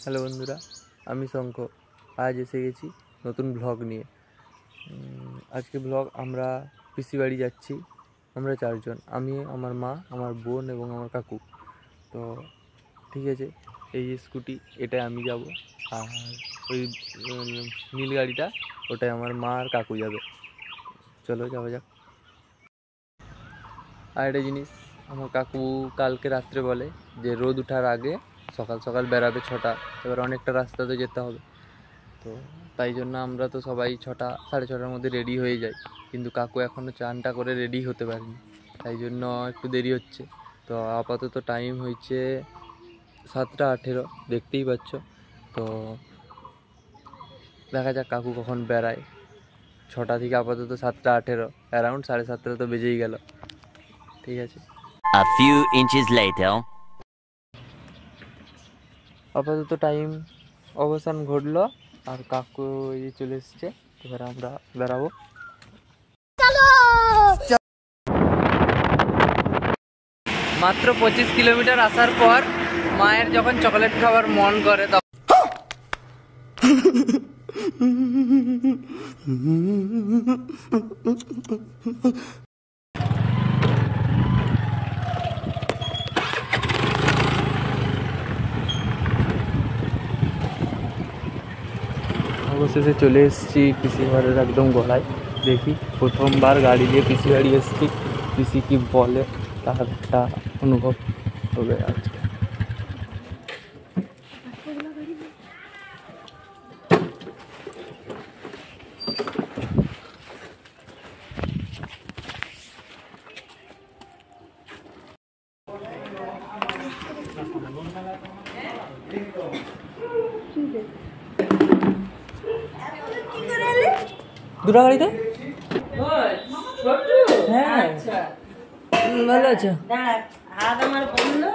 Hello বন্ধুরা, আমি শঙ্খ। আজ এসে গেছি নতুন ব্লগ নিয়ে। আজকে ব্লগ আমরা পিসি বাড়ি যাচ্ছি। আমরা চারজন, আমি, আমার মা, আমার বোন এবং আমার কাকু। তো ঠিক আছে, এই স্কুটি এটা আমি যাব, আর ওই নীল গাড়িটা ওটাই আমার মা আর কাকু যাবে। চলো যাওয়া যাক। আর একটা জিনিস, আমার কাকু কালকে রাত্রে বলে যে রোদ ওঠার আগে সকাল সকাল বেরাবে 6টা। এবার অনেকটা রাস্তা তো যেতে হবে, তো তাই জন্য আমরা তো সবাই 6টা, 6:30টার মধ্যে রেডি হয়ে যাই। কিন্তু কাকু এখনও চানটা করে রেডি হতে পারেনি, তাই জন্য একটু দেরি হচ্ছে। তো আপাতত টাইম হয়েছে 7টা 18, দেখতেই পাচ্ছ। তো দেখা যাক কাকু কখন বেড়ায়। 6টা থেকে আপাতত 7টা 18, অ্যারাউন্ড 7:30 তো বেজেই গেল। ঠিক আছে, A few inches later. আপাতত টাইম অবসান ঘটলো আর কাকু এই চলে এসছে। এবার আমরা বেরাবো। মাত্র 25 কিলোমিটার আসার পর মায়ের যখন চকলেট খাওয়ার মন করে তখন অবশেষে চলে এসেছি পিসি বাড়ির একদম গলায়। দেখি প্রথমবার গাড়ি দিয়ে পিসি বাড়ি এসেছি, পিসি কি বলে তার একটা অনুভব হবে আজকে। দুটা গাড়িতে হ্যাঁ, ভালো আছো? হাত আমার বললো